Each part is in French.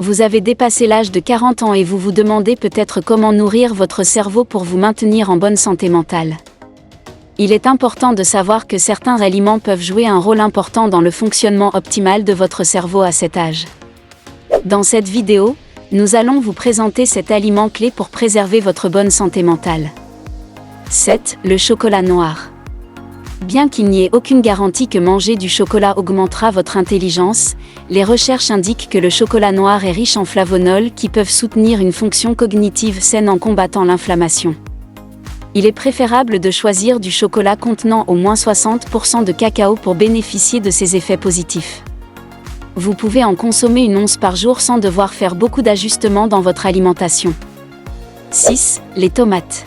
Vous avez dépassé l'âge de 40 ans et vous vous demandez peut-être comment nourrir votre cerveau pour vous maintenir en bonne santé mentale. Il est important de savoir que certains aliments peuvent jouer un rôle important dans le fonctionnement optimal de votre cerveau à cet âge. Dans cette vidéo, nous allons vous présenter cet aliment clé pour préserver votre bonne santé mentale. 7. Le chocolat noir. Bien qu'il n'y ait aucune garantie que manger du chocolat augmentera votre intelligence, les recherches indiquent que le chocolat noir est riche en flavonols qui peuvent soutenir une fonction cognitive saine en combattant l'inflammation. Il est préférable de choisir du chocolat contenant au moins 60% de cacao pour bénéficier de ses effets positifs. Vous pouvez en consommer une once par jour sans devoir faire beaucoup d'ajustements dans votre alimentation. 6. Les tomates.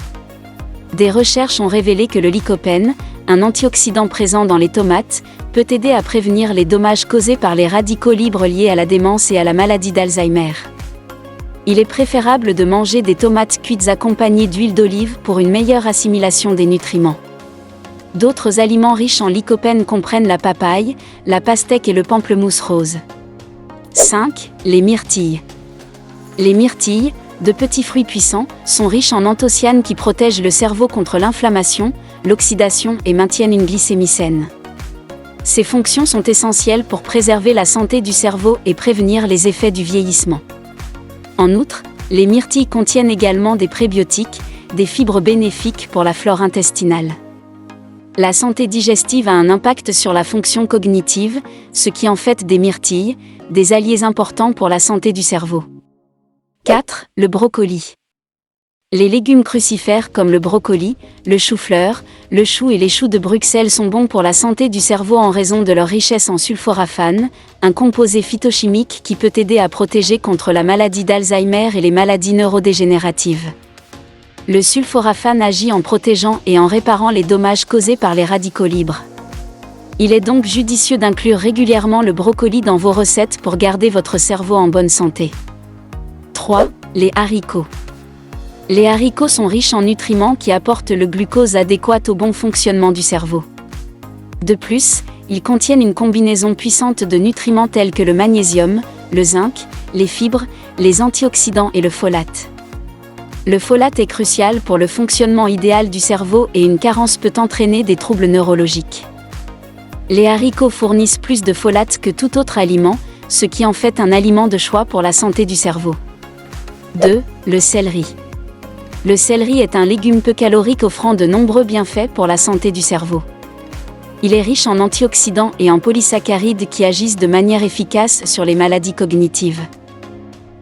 Des recherches ont révélé que le lycopène, un antioxydant présent dans les tomates, peut aider à prévenir les dommages causés par les radicaux libres liés à la démence et à la maladie d'Alzheimer. Il est préférable de manger des tomates cuites accompagnées d'huile d'olive pour une meilleure assimilation des nutriments. D'autres aliments riches en lycopène comprennent la papaye, la pastèque et le pamplemousse rose. 5. Les myrtilles. Les myrtilles, de petits fruits puissants, sont riches en anthocyanes qui protègent le cerveau contre l'inflammation, l'oxydation et maintiennent une glycémie saine. Ces fonctions sont essentielles pour préserver la santé du cerveau et prévenir les effets du vieillissement. En outre, les myrtilles contiennent également des prébiotiques, des fibres bénéfiques pour la flore intestinale. La santé digestive a un impact sur la fonction cognitive, ce qui en fait des myrtilles des alliés importants pour la santé du cerveau. 4. Le brocoli. Les légumes crucifères comme le brocoli, le chou-fleur, le chou et les choux de Bruxelles sont bons pour la santé du cerveau en raison de leur richesse en sulforaphane, un composé phytochimique qui peut aider à protéger contre la maladie d'Alzheimer et les maladies neurodégénératives. Le sulforaphane agit en protégeant et en réparant les dommages causés par les radicaux libres. Il est donc judicieux d'inclure régulièrement le brocoli dans vos recettes pour garder votre cerveau en bonne santé. 3. Les haricots. Les haricots sont riches en nutriments qui apportent le glucose adéquat au bon fonctionnement du cerveau. De plus, ils contiennent une combinaison puissante de nutriments tels que le magnésium, le zinc, les fibres, les antioxydants et le folate. Le folate est crucial pour le fonctionnement idéal du cerveau et une carence peut entraîner des troubles neurologiques. Les haricots fournissent plus de folate que tout autre aliment, ce qui en fait un aliment de choix pour la santé du cerveau. 2. Le céleri. Le céleri est un légume peu calorique offrant de nombreux bienfaits pour la santé du cerveau. Il est riche en antioxydants et en polysaccharides qui agissent de manière efficace sur les maladies cognitives.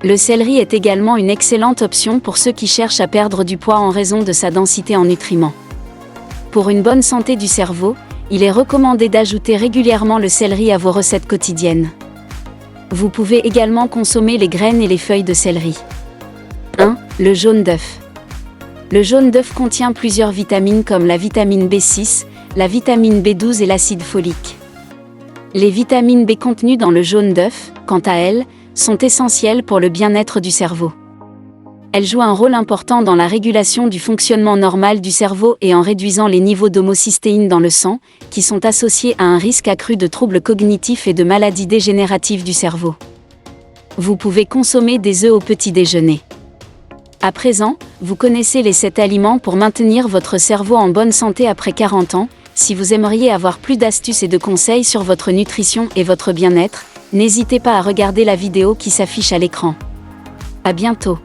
Le céleri est également une excellente option pour ceux qui cherchent à perdre du poids en raison de sa densité en nutriments. Pour une bonne santé du cerveau, il est recommandé d'ajouter régulièrement le céleri à vos recettes quotidiennes. Vous pouvez également consommer les graines et les feuilles de céleri. 1. Le jaune d'œuf. Le jaune d'œuf contient plusieurs vitamines comme la vitamine B6, la vitamine B12 et l'acide folique. Les vitamines B contenues dans le jaune d'œuf, quant à elles, sont essentielles pour le bien-être du cerveau. Elles jouent un rôle important dans la régulation du fonctionnement normal du cerveau et en réduisant les niveaux d'homocystéine dans le sang, qui sont associés à un risque accru de troubles cognitifs et de maladies dégénératives du cerveau. Vous pouvez consommer des œufs au petit déjeuner. À présent, vous connaissez les 7 aliments pour maintenir votre cerveau en bonne santé après 40 ans. Si vous aimeriez avoir plus d'astuces et de conseils sur votre nutrition et votre bien-être, n'hésitez pas à regarder la vidéo qui s'affiche à l'écran. À bientôt.